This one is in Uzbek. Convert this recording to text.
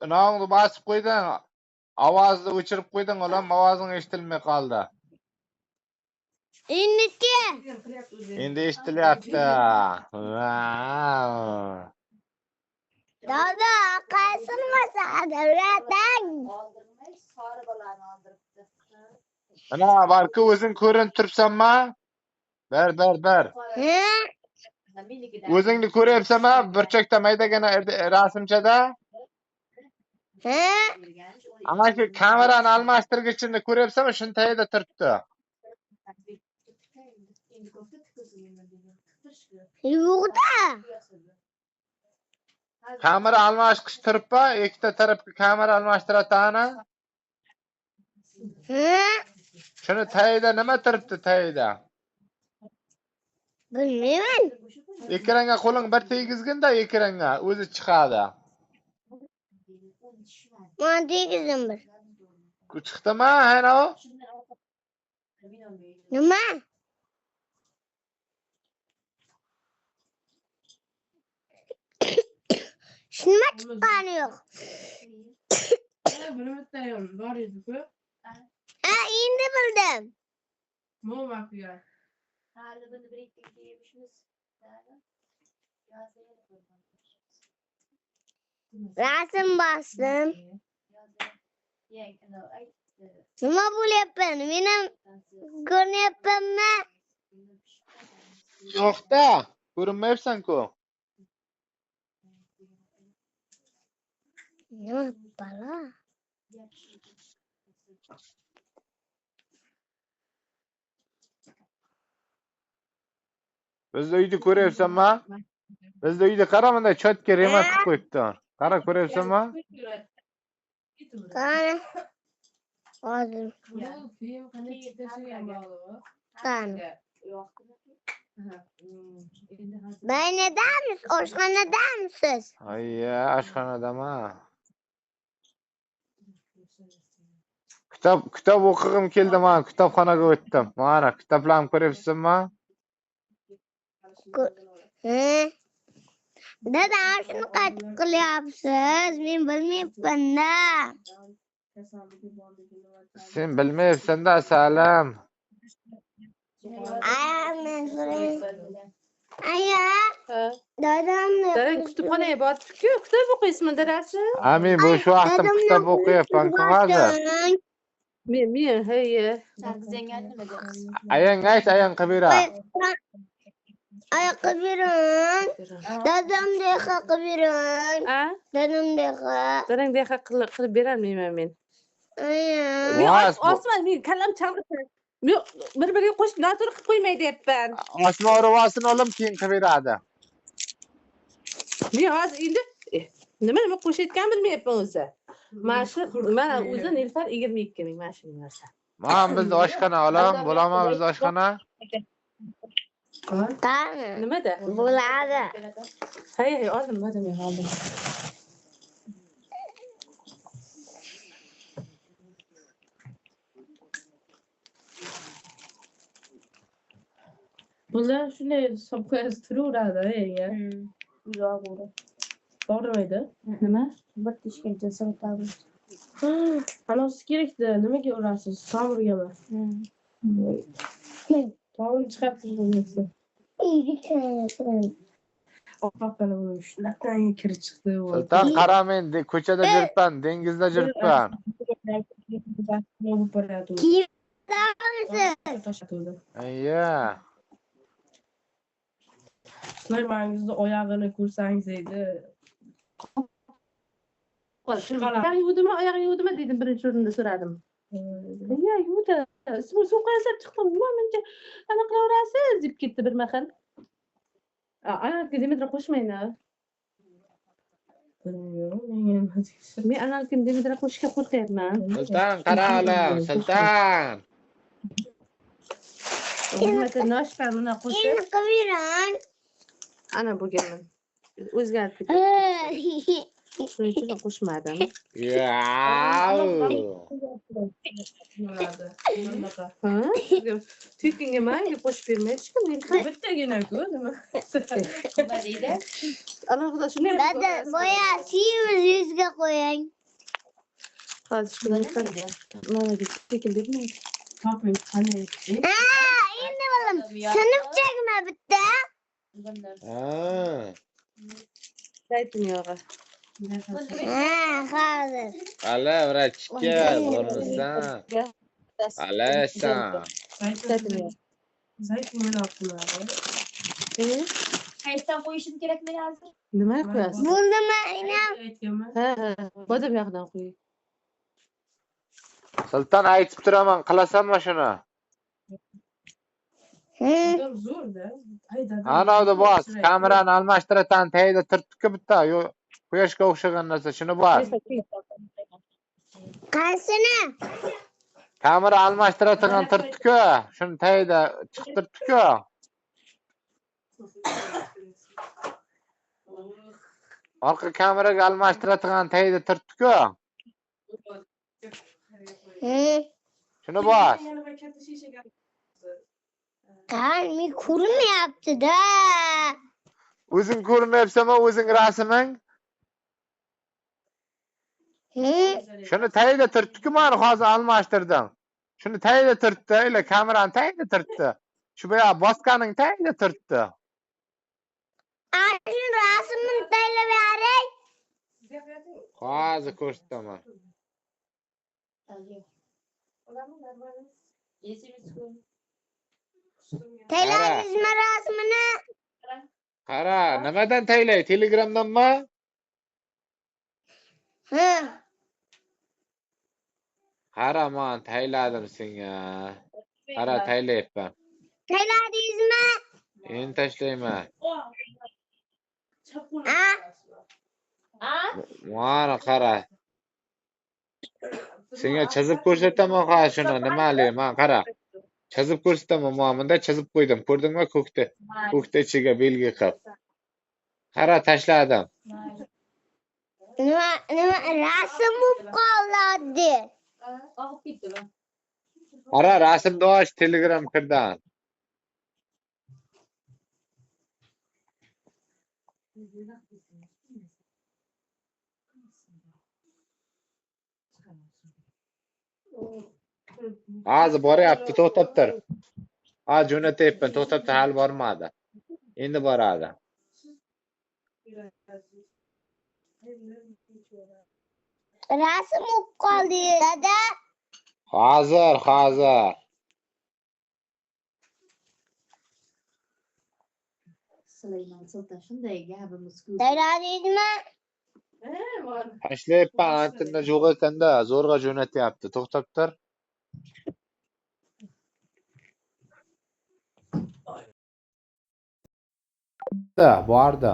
Nağını basıp qo'yding. Ovozni o'chirib qo'yding, ulan ovozing eshitilmay qoldi. Endi eshitilyapti. Dada, qaysini masada o'ratang? Ana, balki o'zing ko'rinib turibsanmi? Ber. O'zingni ko'ryapsanmi? Burchakda maydagina rasmchada? Ana shu kamerani almashtirgichini ko'ryapsanmi? Shuni tagida turibdi. Yo'qda. Kamera almashtirib turibmi? Ikkita tarafga kamera almashtiratani? Shuni tagida nima turibdi tagida? Bilmayman. Ekranga qo'ling bir tegizginda ekranga o'zi chiqadi. Men tegizdim bir. Chiqdimi? Ana u. Nima? Shunma chiqqani yo'q. Bor edi-ku. Endi bildim. Mo'makuya. Hali buni bir ikki yemişmiz. Rasm bosdim. Nima bo'lyapman? Meni ko'ryapmanmi? Yo'qda, ko'rinmayapsan-ku. Nima balo? Bizni uyda ko'ryapsanmi? Bizni uyda qara bunday chotka remak qilib qo'yibdi. Qara ko'ryapsanmi? Qani? Hozir. Film qanday chiqishgan bog'li? Qani? Baynadamiz, oshxonadamisiz? Ayya, oshxonadami? Kitob o'qig'im keldi, men kitobxonaga o'tdim. Mana kitoblarni ko'ryapsizmi? Dada, shuni qattiq qilyapsiz. Men bilmayapman-da. Sen bilmayapsan-da, Salim. Aya. Dadamni. Dadang kutubxonaga boribdi-ku, kitob o'qiysizmi dadasi? Ha, men bo'sh vaqtim kitob o'qiyapman-ku hozir. Men, hayya. Ayang ayt, ayang qilib berar. Aya qilib bering. Dadamdek qilib bering. Dadamdek. Dadangdek qilib berolmayman men. Aya. Osmon, men kallam chalg'itdi. Bir-biriga qo'shib noto'g'ri qilib qo'ymay deyapman. Osmon rivosini olib keyin qilib beradi. Men hozir endi nima qo'shayotgan bilmayapman o'zi. Mana o'zi Nilufar 22 ming mana shu narsa. Men bizni oshxona olam, bo'laman bizni oshxona. Qani? Nimada? Bo'ladi. Hay, oldim, men oldim. Bular shunday sopqo'yaz turaveradi, ya. Uzoq bo'ldi. To'g'rimaydi? Nima? Bir tishga jasad o'tadi. Anasi kerakda, nimaga urasiz? Tomirgami? Tomir chiqib turibdi. Oqaqani bo'lib shulardan kir chiqdi. Sulton, qara, men ko'chada yuribman, dengizda yuribman. Ayya. Sulaymangizning oyog'ini ko'rsangiz edi. Oyog'i yuvdimi dedim, birinchi o'rinda so'radim. Ya, yuvdi. Suv qaysab chiqdim. Nima menga ana qilaverasiz deb ketdi bir mahal. Analga Dimitra qo'shmaydi. Men analga Dimitra qo'shishga qo'rqyapman. Sulton, qara olam, Sulton. Nimada noshqa buni qo'shib. Qilib bering. Ana bo'lganman. O'zgartib. Shuning uchun qo'shmadim. Yau. Tuykinga mayli qo'shib bermaydi hech kim. Bittagina-ku nima. Alohida shunday Dada boya siyimiz yuzga qo'ying. hozir mana tekin bermaydi. Endi bilim. Sinfchagina bitta. Ha. Zaytun yog'i. Hozir. Ala vrachga bormisan. Alasan. Zaytun yog'i. Qayerdan qo'yishim kerak men hozir? Nima qo'yasiz? Bo'ldimi aynam? Ha, bodom yog'idan qo'ying. Sulton aytib turaman, qilasanmi shuni? Anavda bos, kamerani almashtirasan, tagida turtibki bitta, yo quyoshga o'xshagan narsa, shuni bos. Qaysini? Kamera almashtiradigan turtibki, shuni tagida chiqtiribdi-ku. Orqa kameraga almashtiradigan tagida turtibdi-ku. Shuni bos. Qalbi ko'rinmayapti-da. O'zing ko'rinmayapsanmi, o'zing rasming? Shuni tagida turtibki, men hozir almashtirdim. Shuni tagida turtdi, ila kamerani tagida turtdi. Shu boya bosqaning tagida turtdi. Ashun rasmini taylab beray. Hozir ko'rsataman. Tayladingizmi rasmini? Qara, nimadan taylay? Telegramdanmi? Qara, men tayladim senga. Qara, taylayapman. Tayladingizmi? Endi tashlayman. Mana qara. Senga chizib ko'rsataman ha shuni, nimali? Men qara. Chizib ko'rsataman, men bunda chizib qo'ydim. Ko'rdingmi ko'kda? Ko'kda ichiga belgi qilib. Qara, tashladim. Nima rasm bo'lib qoldi. Oqib ketdimi? Qara, rasmni och Telegram kirdan. Hozir boryapti, to'xtab tur. Ha, jo'natyapman, to'xtab tur, hali bormadi. Endi boradi. Rasm bo'lib qoldi, dada. Hozir. Sulayman Sulton shunday gapimiz-ku. Tayladingizmi? Tashlayapman, antinda yo'q ekanda, zo'rg'a jo'natyapti. To'xtab tur. Bordi.